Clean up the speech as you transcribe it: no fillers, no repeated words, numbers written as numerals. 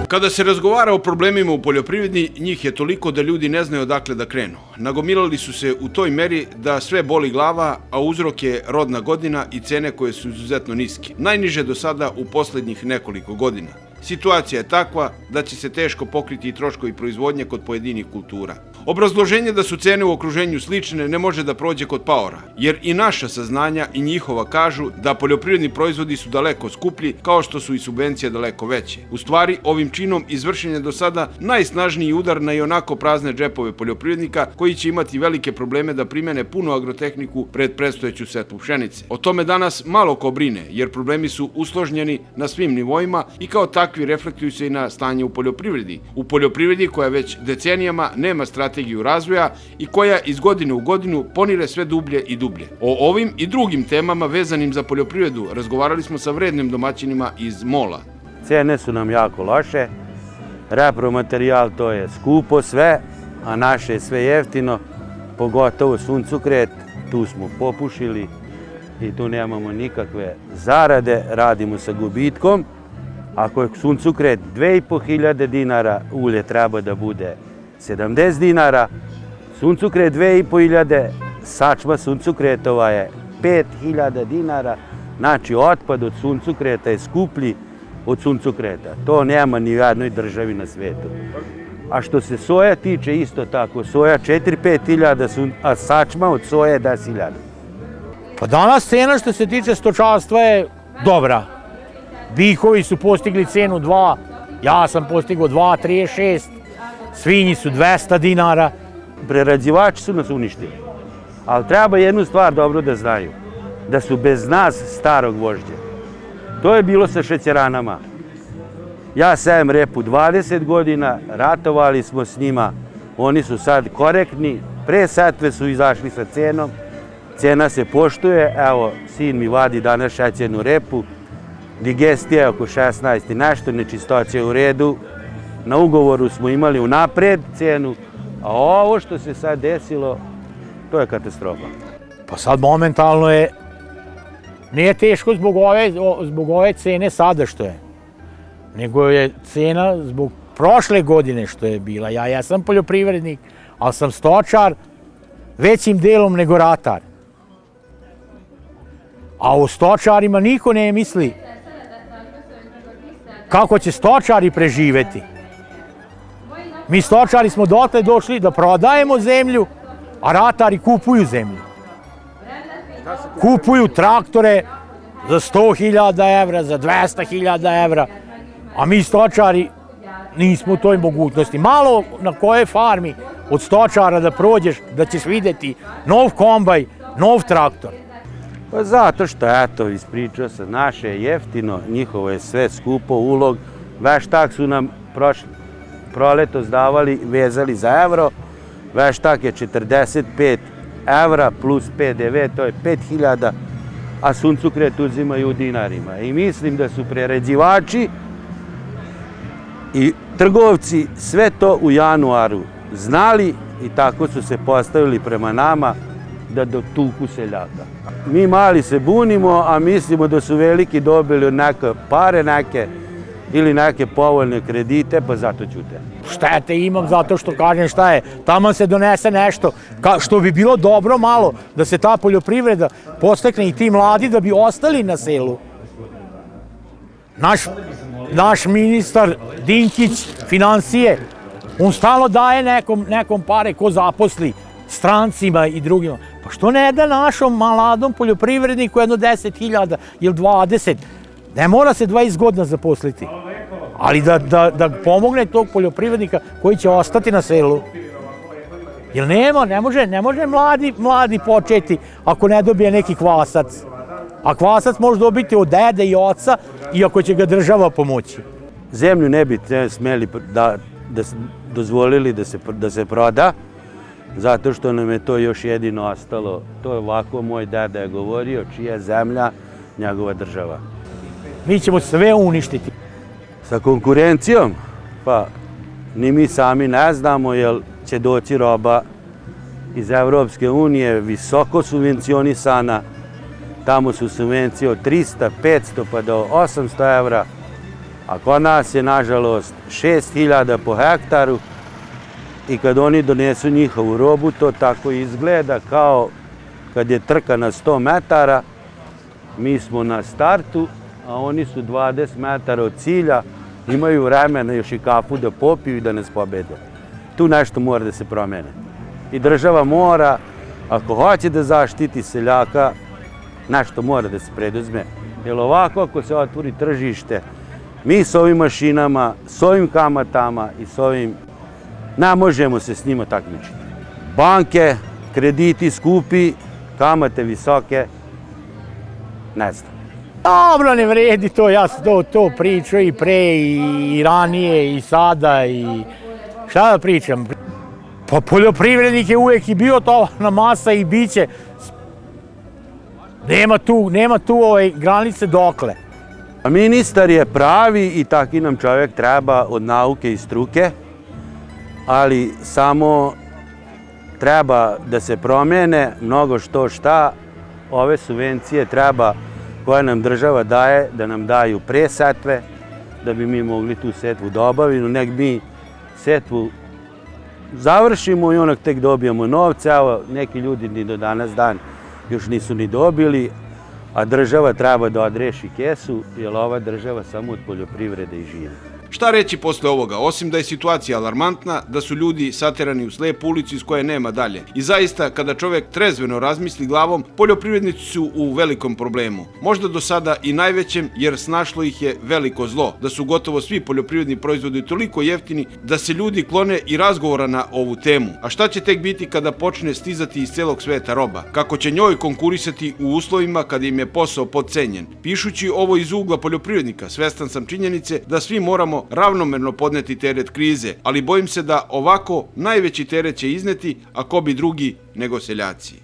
Kada se razgovara o problemima u poljoprivredi, njih je toliko da ljudi ne znaju odakle da krenu. Nagomilali su se u toj meri da sve boli glava, a uzrok je rodna godina i cene koje su izuzetno niske. Najniže do sada u poslednjih nekoliko godina. Situacija je takva da će se teško pokriti i troškovi proizvodnje kod pojedinih kultura. Obrazloženje da su cene u okruženju slične ne može da prođe kod paora, jer i naša saznanja i njihova kažu da poljoprivredni proizvodi su daleko skuplji, kao što su i subvencije daleko veće. U stvari, ovim činom izvršen je do sada najsnažniji udar na ionako prazne džepove poljoprivrednika, koji će imati velike probleme da primene punu agrotehniku pred predstojeću setvu pšenice. O tome danas malo ko brine, jer problemi su usložnjeni na svim nivoima i kao takvi reflektuju se i na stanje u poljoprivredi. U poljoprivredi koja već decenijama nema strategiju razvoja i koja iz godine u godinu ponire sve dublje i dublje. O ovim i drugim temama vezanim za poljoprivredu razgovarali smo sa vrednim domaćinima iz Mola. Cene su nam jako loše, repromaterijal to je skupo sve, a naše je sve jeftino, pogotovo suncokret, tu smo popušili i tu nemamo nikakve zarade, radimo sa gubitkom. Ako je suncokret 2500 dinara, ulje treba da bude 70 dinara, suncokret 2500, sačma suncokretova je 5000 dinara, znači otpad od suncokreta je skuplji od suncokreta. To nema ni u jednoj državi na svetu. A što se soja tiče, isto tako, soja 4-5 hiljada, a sačma od soje 10.000. Pa danas cena što se tiče stočarstva je dobra. Bihovi su postigli cenu 2, ja sam postigao 2,36, svinji su 200 dinara. Prerađivači su nas uništili, ali treba jednu stvar dobro da znaju, da su bez nas starog vožđa. To je bilo sa šećeranama. Ja sejem repu 20 godina, ratovali smo s njima, oni su sad korektni, pre setve su izašli sa cenom, cena se poštuje, evo, sin mi vadi danas šećernu repu, digestija je oko 16 i nešto, nečistoća je u redu, na ugovoru smo imali unapred cenu, a ovo što se sad desilo, to je katastrofa. Pa sad momentalno je, nije teško zbog ove cene sada što je, nego je cena zbog prošle godine što je bila. Ja sam poljoprivrednik, ali sam stočar većim delom nego ratar. A o stočarima niko ne misli kako će stočari preživeti. Mi stočari smo dotle došli da prodajemo zemlju, a ratari kupuju zemlju. Kupuju traktore za 100.000 evra, za 200.000 evra, a mi stočari nismo u toj mogućnosti. Malo na kojoj farmi od stočara da prođeš, da ćeš vidjeti nov kombaj, nov traktor. Pa zato što, eto, ispričao sam, naše je jeftino, njihovo je sve skupo, ulog. Veštak su nam proletos davali, vezali za evro. Veštak je 45 evra plus PDV, to je 5.000, a suncokret uzimaju u dinarima. I mislim da su prerađivači i trgovci sve to u januaru znali i tako su se postavili prema nama da dotuku seljaka. Mi mali se bunimo, a mislimo da su veliki dobili od neke pare neke ili neke povoljne kredite, pa zato ćute. Štete imam zato što kažem šta je, tamo se donese nešto što bi bilo dobro malo da se ta poljoprivreda podstakne i ti mladi da bi ostali na selu. Naš ministar Dinkić, financije, on stalno daje nekom pare ko zaposli, strancima i drugima. Pa što ne da našom mladom poljoprivredniku jedno 10.000 ili 20, ne mora se 20 godina zaposliti, ali da pomogne tog poljoprivrednika koji će ostati na selu. Jer ne može mladi početi ako ne dobije neki kvasac. A kvasac može dobiti od dede i oca i ako će ga država pomoći. Zemlju ne bi smeli dozvolili da se proda, zato što nam je to još jedino ostalo. To je ovako moj deda je govorio, čija je zemlja, njegova država. Mi ćemo sve uništiti. Sa konkurencijom? Pa, ni mi sami ne znamo, jer će doći roba iz Evropske unije, visoko subvencionisana, Tamo su subvencije od 300, 500 pa do 800 evra, a kod nas je nažalost 6.000 po hektaru i kad oni donesu njihovu robu, to tako izgleda kao kad je trka na 100 metara, mi smo na startu, a oni su 20 metara od cilja, imaju vremena još i kafu da popiju i da nas pobede. Tu nešto mora da se promene. I država mora, ako hoće da zaštiti seljaka, nešto mora da se preduzme. Jer ovako ako se otvori tržište, mi s ovim mašinama, s ovim kamatama i s ovim, ne možemo se s njima takmičiti. Banke, krediti skupi, kamate visoke, ne znam. Dobro, ne vredi to, ja sam to pričao i pre, i ranije, i sada, i šta da pričam. Pa poljoprivrednik je uvijek i bio tovarna masa i bit će. Nema tu granice dokle. A ministar je pravi i taki nam čovjek treba od nauke i struke, ali samo treba da se promene mnogo što šta. Ove subvencije treba koje nam država daje, da nam daju pre setve, da bi mi mogli tu setvu da obavimo, nek mi setvu završimo i onak tek dobijemo novce, evo neki ljudi ni do danas dan još nisu ni dobili, a država treba da odreši kesu, jer ova država samo od poljoprivrede i živi. Šta reći posle ovoga, osim da je situacija alarmantna, da su ljudi saterani u slepu ulicu iz koje nema dalje. I zaista, kada čovjek trezveno razmisli glavom, poljoprivrednici su u velikom problemu. Možda do sada i najvećem, jer snašlo ih je veliko zlo, da su gotovo svi poljoprivredni proizvodi toliko jeftini da se ljudi klone i razgovora na ovu temu. A šta će tek biti kada počne stizati iz celog sveta roba? Kako će njoj konkurisati u uslovima kada im je posao podcenjen? Pišući ovo iz ugla poljoprivrednika, svestan sam činjenice da svi moramo ravnomerno podneti teret krize, ali bojim se da ovako najveći teret će izneti, a ko bi drugi nego seljaci.